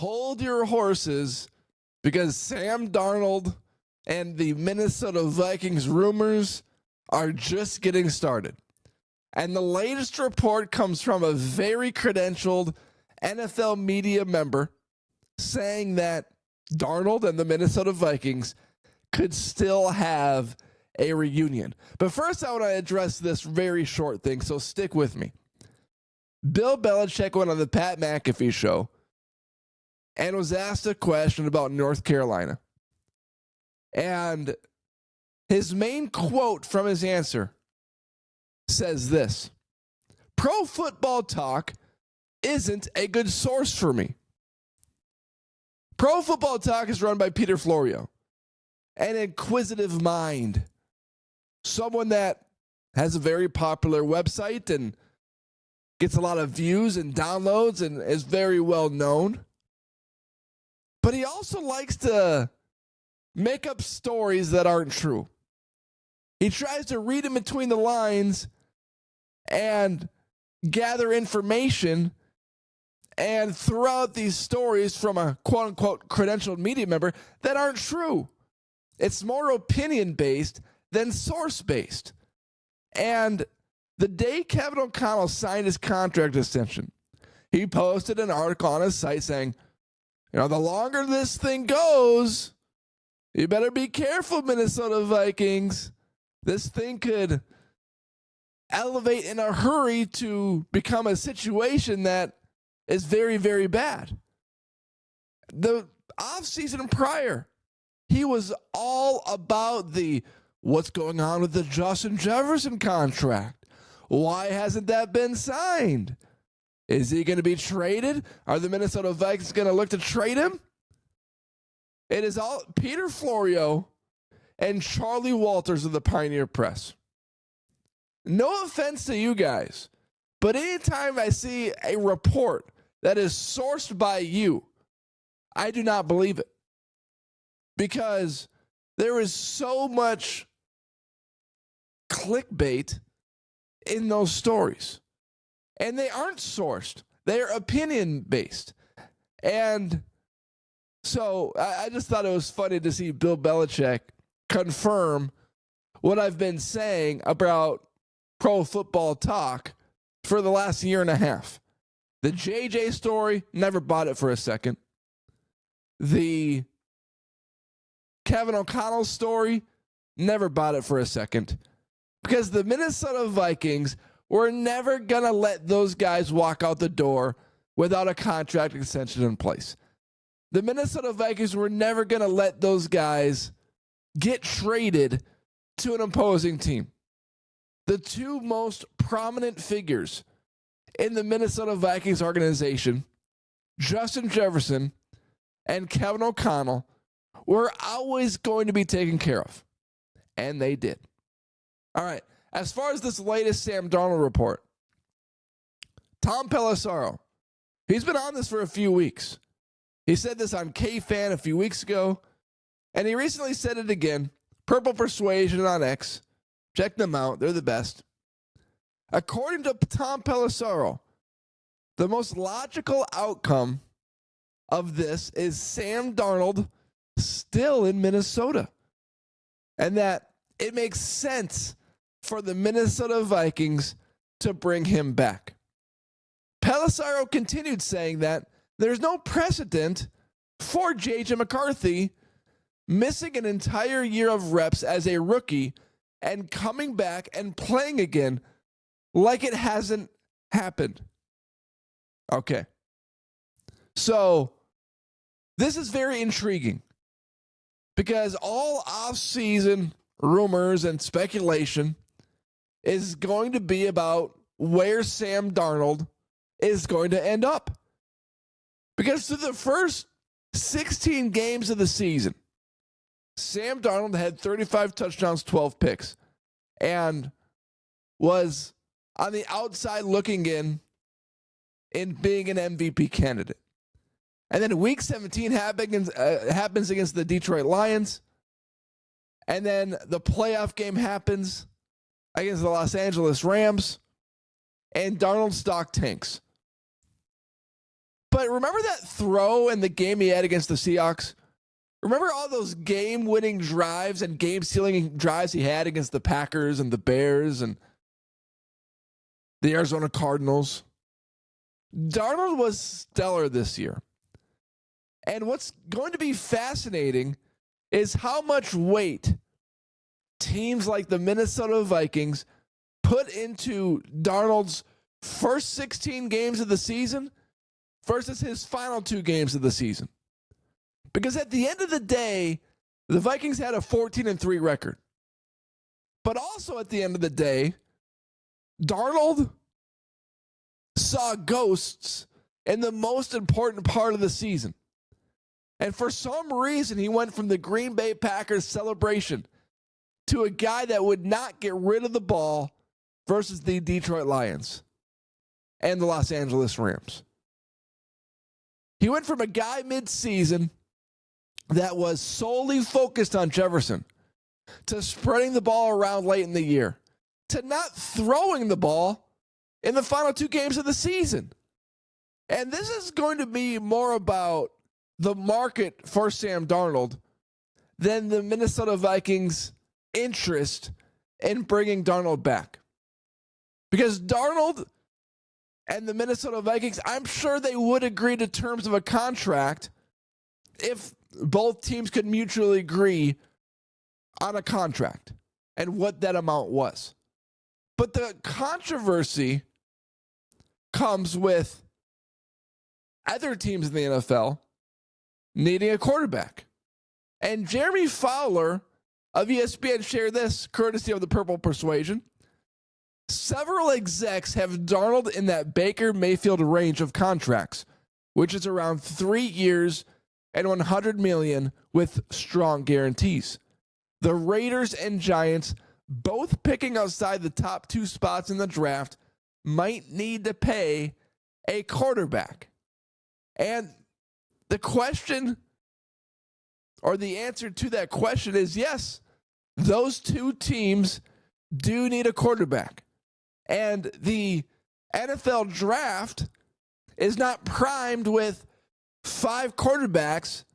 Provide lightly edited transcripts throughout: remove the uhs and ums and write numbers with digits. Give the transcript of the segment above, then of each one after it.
hold your horses because Sam Darnold and the Minnesota Vikings rumors are just getting started. And the latest report comes from a very credentialed NFL media member saying that Darnold and the Minnesota Vikings could still have a reunion. But first, I want to address this very short thing, so stick with me. Bill Belichick went on the Pat McAfee show and was asked a question about North Carolina. And his main quote from his answer says this: "Pro Football Talk isn't a good source for me." Pro Football Talk is run by Peter Florio, an inquisitive mind, someone that has a very popular website and gets a lot of views and downloads and is very well known. But he also likes to make up stories that aren't true. He tries to read in between the lines and gather information and throw out these stories from a quote-unquote credentialed media member that aren't true. It's more opinion-based than source-based. And the day Kevin O'Connell signed his contract extension, he posted an article on his site saying, the longer this thing goes, you better be careful, Minnesota Vikings. This thing could elevate in a hurry to become a situation that is very, very bad. The offseason prior, he was all about what's going on with the Justin Jefferson contract. Why hasn't that been signed? Is he going to be traded? Are the Minnesota Vikings going to look to trade him? It is all Peter Florio and Charlie Walters of the Pioneer Press. No offense to you guys, but anytime I see a report that is sourced by you, I do not believe it. Because there is so much clickbait in those stories. And they aren't sourced. They're opinion-based. And so I just thought it was funny to see Bill Belichick confirm what I've been saying about Pro Football Talk for the last year and a half. The JJ story, never bought it for a second. The Kevin O'Connell story, never bought it for a second. Because the Minnesota Vikings were never going to let those guys walk out the door without a contract extension in place. The Minnesota Vikings were never going to let those guys get traded to an opposing team. The two most prominent figures in the Minnesota Vikings organization, Justin Jefferson and Kevin O'Connell, were always going to be taken care of. And they did. All right. As far as this latest Sam Darnold report, Tom Pelissero, he's been on this for a few weeks. He said this on K-Fan a few weeks ago, and he recently said it again. Purple Persuasion on X. Check them out. They're the best. According to Tom Pelissero, the most logical outcome of this is Sam Darnold still in Minnesota, and that it makes sense for the Minnesota Vikings to bring him back. Pelissero continued saying that there's no precedent for J.J. McCarthy missing an entire year of reps as a rookie and coming back and playing again like it hasn't happened. Okay. So this is very intriguing because all offseason rumors and speculation is going to be about where Sam Darnold is going to end up. Because through the first 16 games of the season, Sam Darnold had 35 touchdowns, 12 picks, and was on the outside looking in being an MVP candidate. And then week 17 happens against the Detroit Lions. And then the playoff game happens against the Los Angeles Rams, and Darnold's stock tanks. But remember that throw in the game he had against the Seahawks? Remember all those game-winning drives and game-sealing drives he had against the Packers and the Bears and the Arizona Cardinals? Darnold was stellar this year. And what's going to be fascinating is how much weight teams like the Minnesota Vikings put into Darnold's first 16 games of the season versus his final 2 games of the season. Because at the end of the day, the Vikings had a 14-3 record. But also at the end of the day, Darnold saw ghosts in the most important part of the season. And for some reason, he went from the Green Bay Packers celebration to a guy that would not get rid of the ball versus the Detroit Lions and the Los Angeles Rams. He went from a guy mid-season that was solely focused on Jefferson to spreading the ball around late in the year to not throwing the ball in the final 2 games of the season. And this is going to be more about the market for Sam Darnold than the Minnesota Vikings' interest in bringing Darnold back. Because Darnold and the Minnesota Vikings, I'm sure they would agree to terms of a contract if both teams could mutually agree on a contract and what that amount was. But the controversy comes with other teams in the NFL needing a quarterback. And Jeremy Fowler of ESPN shared this, courtesy of the Purple Persuasion. Several execs have Darnold in that Baker Mayfield range of contracts, which is around 3 years and $100 million with strong guarantees. The Raiders and Giants, both picking outside the top 2 spots in the draft, might need to pay a quarterback. And the question, or the answer to that question, is yes, those 2 teams do need a quarterback. And the NFL draft is not primed with 5 quarterbacks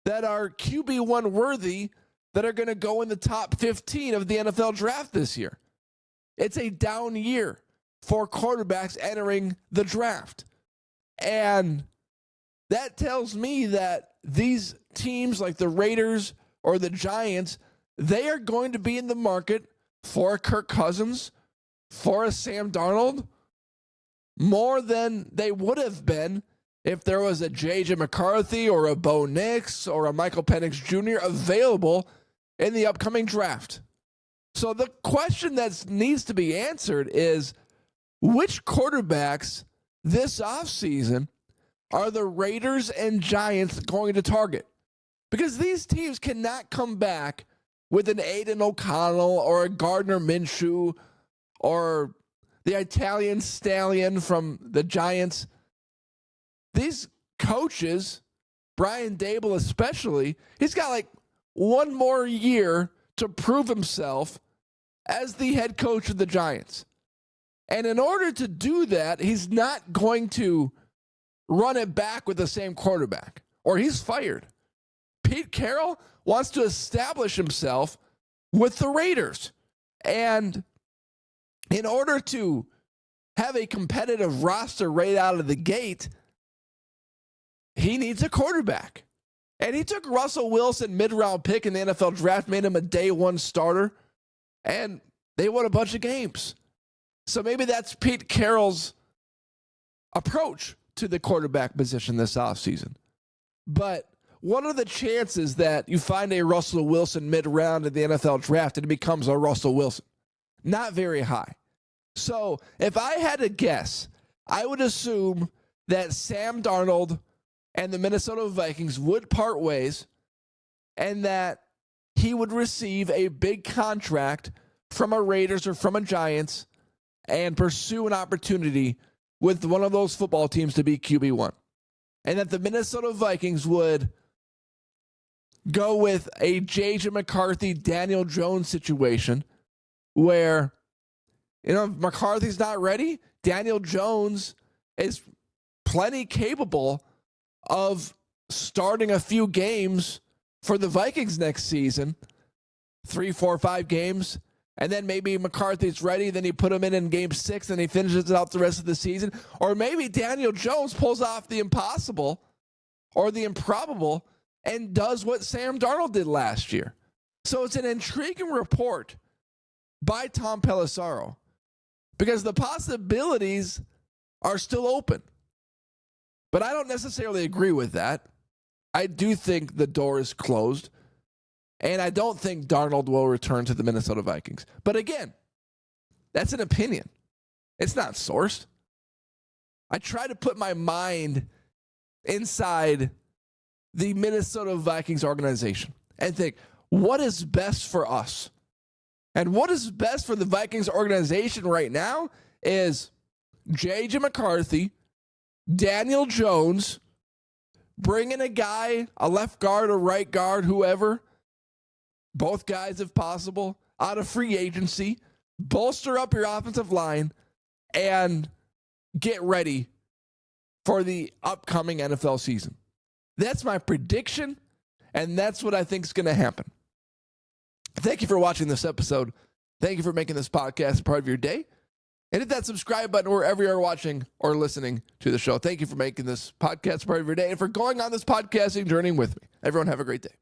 that are QB1 worthy that are going to go in the top 15 of the NFL draft this year. It's a down year for quarterbacks entering the draft. And that tells me that these teams like the Raiders or the Giants, they are going to be in the market for a Kirk Cousins, for a Sam Darnold, more than they would have been if there was a J.J. McCarthy or a Bo Nix or a Michael Penix Jr. available in the upcoming draft. So the question that needs to be answered is, which quarterbacks this offseason are the Raiders and Giants going to target? Because these teams cannot come back with an Aiden O'Connell or a Gardner Minshew or the Italian Stallion from the Giants. These coaches, Brian Dable especially, he's got like 1 more year to prove himself as the head coach of the Giants. And in order to do that, he's not going to run it back with the same quarterback, or he's fired. Pete Carroll wants to establish himself with the Raiders. And in order to have a competitive roster right out of the gate, he needs a quarterback. And he took Russell Wilson, mid-round pick in the NFL draft, made him a day 1 starter, and they won a bunch of games. So maybe that's Pete Carroll's approach to the quarterback position this offseason. But what are the chances that you find a Russell Wilson mid-round in the NFL draft and it becomes a Russell Wilson? Not very high. So if I had to guess, I would assume that Sam Darnold and the Minnesota Vikings would part ways and that he would receive a big contract from a Raiders or from a Giants and pursue an opportunity with one of those football teams to be QB1. And that the Minnesota Vikings would go with a J.J. McCarthy, Daniel Jones situation where, if McCarthy's not ready, Daniel Jones is plenty capable of starting a few games for the Vikings next season, 3, 4, 5 games. And then maybe McCarthy's ready. Then you put him in game 6 and he finishes it out the rest of the season. Or maybe Daniel Jones pulls off the impossible or the improbable and does what Sam Darnold did last year. So it's an intriguing report by Tom Pelissero because the possibilities are still open. But I don't necessarily agree with that. I do think the door is closed. And I don't think Darnold will return to the Minnesota Vikings. But again, that's an opinion. It's not sourced. I try to put my mind inside the Minnesota Vikings organization and think, what is best for us? And what is best for the Vikings organization right now is J.J. McCarthy, Daniel Jones, bring in a guy, a left guard, a right guard, whoever, both guys if possible, out of free agency, bolster up your offensive line, and get ready for the upcoming NFL season. That's my prediction, and that's what I think is going to happen. Thank you for watching this episode. Thank you for making this podcast a part of your day. And hit that subscribe button wherever you're watching or listening to the show. Thank you for making this podcast a part of your day and for going on this podcasting journey with me. Everyone have a great day.